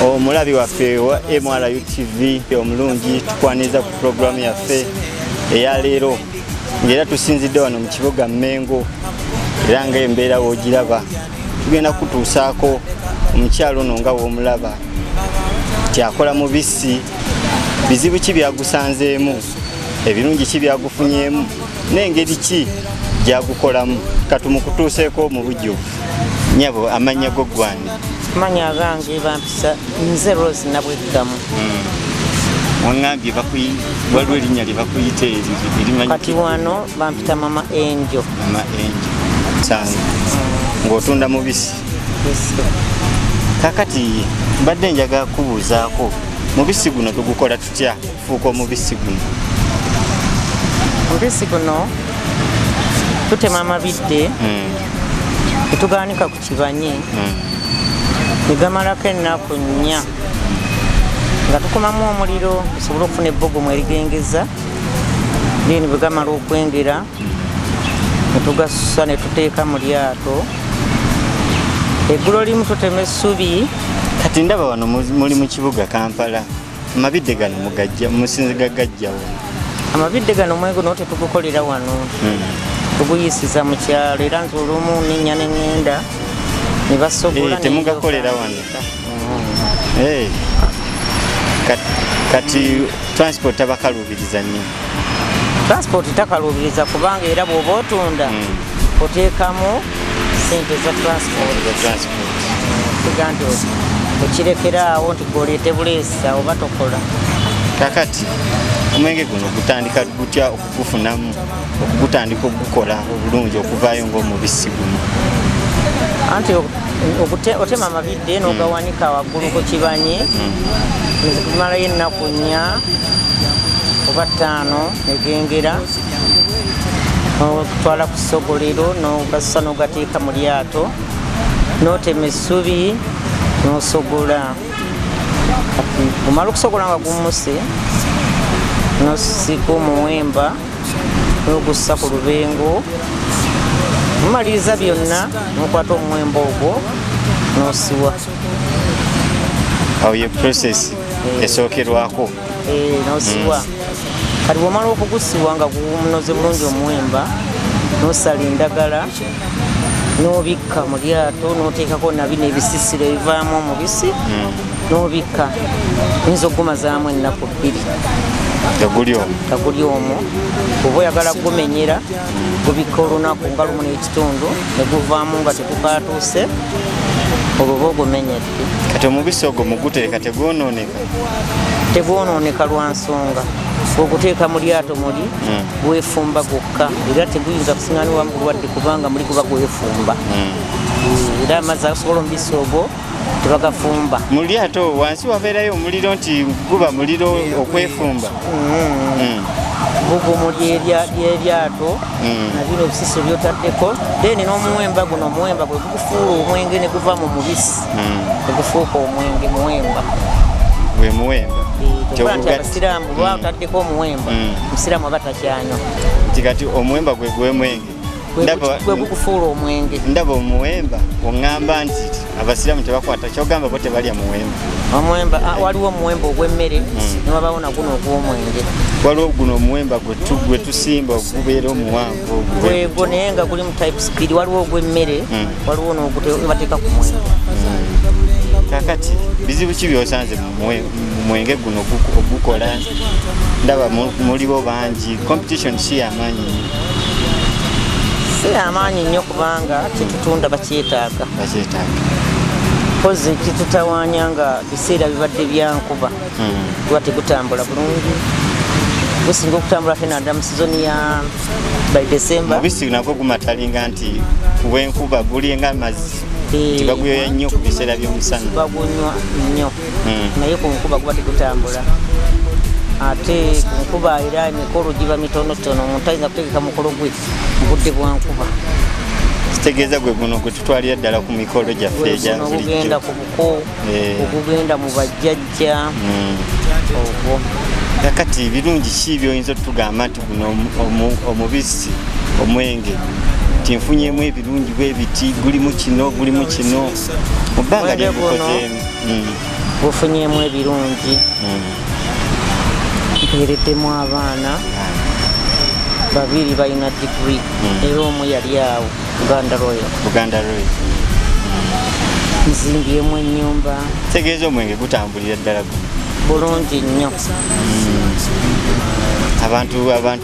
Omulabi waffe wa MRU TV omulungi tukwaniza ku programu yaffe eya leero ngera tusinzidde wano mu kibuga Mmengo era ng'embeera w'ogiraba tugenda kutuusaako omukyalo ono nga w'omulaba tyakola mubisi bizibu ki byagusanzeemu ebirungi ki byagufunyeemu n'engeri ki gyagukolamu katumukutuuseeko mu bujjuvu nyabo amanya go gwani manya gange bampisa nze Rose nabweggamu wangambye waliwo erinnya lye bakuyita kati wano bampita mama Angel sanga ng'otunda mubisi kakati mbadde njagala kubuuzaako mubisi guno tugukola tutya fuuka omubisi guno tutema amabidde netugaanika ku kibanye negamalako ennaku 4 nga tukomamu omuliro tusobole okufuna ebbogomu erigengeza then bwe gamala okwengera netugasusa netuteeka mu lyato eggulo limu tutema essubi kati ndaba wano muli mu kibuga Kampala amabidde gano musinzi gagajjawo amabidde gano Mwenge no tetugukolera wano tuguyisiza mu kyalo era nti olumu nenya neŋŋenda ne basobola temugakolera wano kati transport abakalubiriza nnyo transport takalubiriza kubanga era bw'oba otunda oteekamu sente za transport kiga nti okirekeraawo nti goleete buleesa oba tokola kakati omwenge guno gutandika gutya okugufunamu okugutandika okugukola obulungi okuvaayo ng'omubisi guno anti otema amabidde n'ogawanika waggulu ku kibanye nezimalayo ennaku 4 oba 5 negengera otwala ku ssogolero n'ogasusa n'ogateeka mu lyato n'otema essubi n'osogola omala okusogola nga gummuse n'osiika omuwemba n'ogussa ku lubengo mumaliriza byonna n'okwata omuwemba ogwo n'osiwa awo ye process esookerwako n'osiwa kati bw'omala okugusiwa nga gumunoze bulungi omuwemba n'osala endagala n'obikka mu lyato n'oteekako nabino ebisisiro ebivaamu omubisi n'obikka oyinza okugumazaamu ennaku 2 taguli omwo oba oyagala kugumenyera gubikka olunaku nga 1.5 neguvaamu nga tekukatuuse olwo oba ogumenyedde kati omubisi ogwo muguteeka tegwonooneka lwa nsonga oguteeka mu lyato muli gwefumba gokka era teguyinza kusiŋŋanibwa mulwadde kubanga muli kuba gwefumba era amazzi agasobola omubisi ogwo tebagafumba mu lyato wansi wabeerayo omuliro nti guba muliro okwefumba bugumu ly'eryato nabino ebisiso byotaddeko then n'omuwemba guno omuwemba gwe gufuula omwenge ne guva mu mubisi negufuuka omwenge muwemba gwe muwemba nti abasiraamu lwa otaddeko omuwemba omusiraamu aba takyanywa nti kati omuwemba gwe gwemwenge gwe gukufuula omwenge ndaba omuwemba oŋŋamba nti abasiraamu tebakwata kyogamba bo tebalya muwemba omuwemba waliwo omuwemba ogw'emmere newabawo naguno ogw'omwenge waliwo guno omuwemba gwe tusimba gubeera omuwanvu gwegwo naye nga guli mu types 2 waliwo ogw'emmere waliwo n'ogutebateeka ku mwenge kakati bizibu ki byosanze mu mwenge guno ogukola ndaba mulibo bangi competition si amaanyi nnyo kubanga kitutunda bakyetaaga kozi kitutawaanya nga biseera bibadde byankuba kuba tegutambula bulungi gusinga okutambula tenadda mu sizoni ya by December mubisi nagwo gumatalinga nti kuwenkuba gulinga amazzi tibaguyoya nnyo ku biseera by'omusana bagunywa nnyo naye ku nkuba guba tegutambula ate ku nkuba era emikolo giba mitonotono omuntu ayinza kutegeka mukolo gwe mu budde bwa nkuba kitegeeza gwe guno gwe tutwalira ddala ku mikolo gyaffe egya bulijjo ogugenda ku buko ogugenda mu bajjajja ogwo kakati birungi ki by'oyinza otugamba nti guno omubisi omwenge tinfunyemu ebirungi bwebiti gulimu kino mubbanga lyemukozeemu bufunyemu ebirungi mpeereddemu abaana babiri balina digiri era omu yali awo Buganda Royal nzimbyemu ennyumba tegeeza omwenge gutambulira ddala bulungi nnyo abantu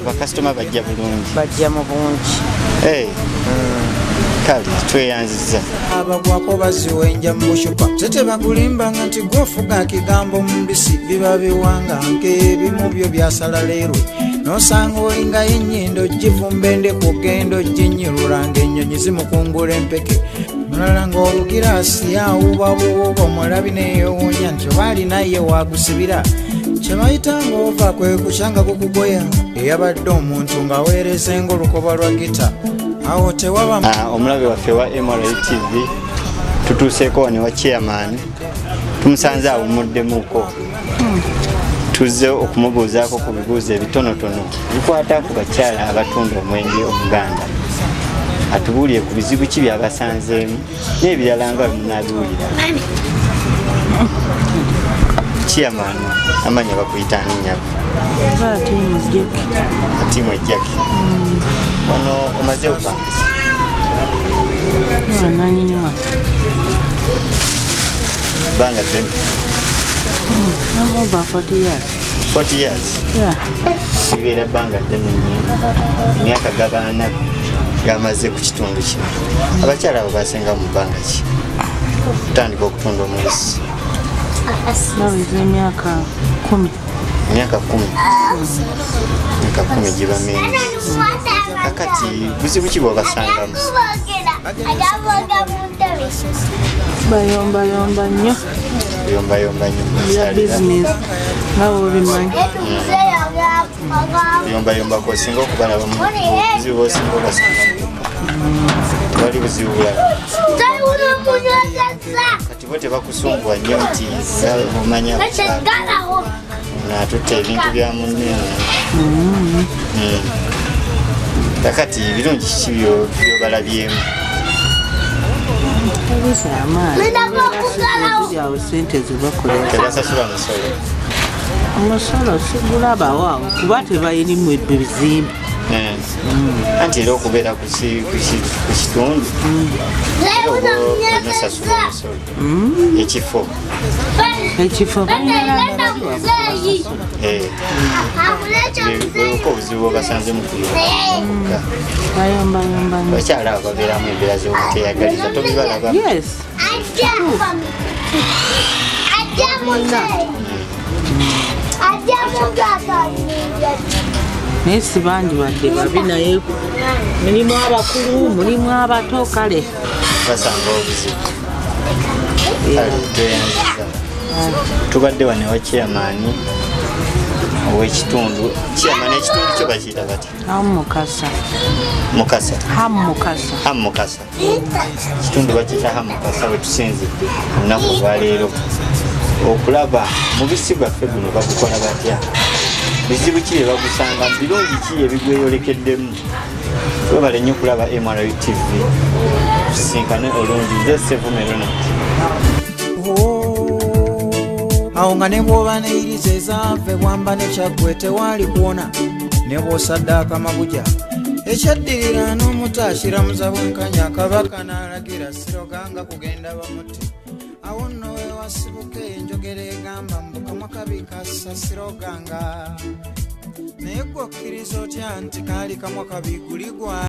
bakasitoma bajja bulungi bajja mu bungi kale tweyanziza abagwako baziwenja mu bushupa tetebakulimbanga nti gwofuga kigambo mubisi biba biwanga nk'ebimu byo byasala leerwe nosanga olinga y'ennyindo givumbe kugendo ginyirulanga ennyonyi zimukungula empeke mulala ng'olugiraasi awubabuuba omulabi neeyewuunya nti oba alinaye wagusibira kyebayitanga ova kwe kukyanga kukugoya eyabadde omuntu ng'aweereza ng'olukoba lwa gita awo tewaba omulabe waffe wa MRA TV tutuuseeko wano wa chairman tumusanze awumuddemuko tuzze okumubuuzaako ku bibuuzo ebitonotono bikwata ku bakyala abatunda omwenge omuganda atubuulire ku bizibu ki byabasanzeemu n'ebirala nga bimunaabiwulira chairman amanya bakuyitaani nnyabo atimu ejjaki wano omaze okupangisa banga ddene over 40 years. 40 years? Yeah. Kibeera bbanga ddene nnyo emyaka gabaana gamaze ku kitundu kino abakyala abo basenga mu bbanga ki kutandika okutunda omubisi nawiza emyaka 10 emyaka 10 giba mingi kakati buzibu ki bwobasangamu bayombayomba nnyo ya business nga bwobimanyi yombayomba kosinga okubalaba buzibu bosinga obasangamu tewali buzibu bulala kati bo tebakusumbuwa nnyo nti omanya natutta ebintu bya munne kakati birungi kiki byobalabyemu tebasasula musolo omusolo sigulabawo kuba tebayirimu ebyo bizimbe anti era okubeera ku kitundu onosasula omusolo ekifo ko obuzibu bwebasanze mu kuyomba bayombayomba nnyo bakyala abo babeeramu embeera z'obuteyagaliza tobibalabamu naye si bangi badde babi naye mulimu abakulu mulimu abato kale basanga obuzibu kale tweyanziza tubadde wane wa chairman ow'ekitundu chairman ekitundu kyo bakiyita bati Hamukasa ekitundu bakiyita Hamukasa we tusinzidde olunaku olwaleero okulaba mubisi gwaffe guno bagukola batya bizibu ki bagusanga birungi ki ebigweyolekeddemu webale nnyo okulaba MRA TV tusinkane olungi nze Sevumerona awo nga ne bw'oba neiriza ezanve bwamba nekyaggwe tewali kuwona ne bw'osaddaaka amabuja ekyaddirira n'omutaakiramuza bwenkanya kabaka n'alagira siroganga kugenda bamutte awo nno wewasibuka enjogera egamba mbukamwa kabi kassa siroganga naye gwe okkiriza otya nti kaali kamwa kabi guligwa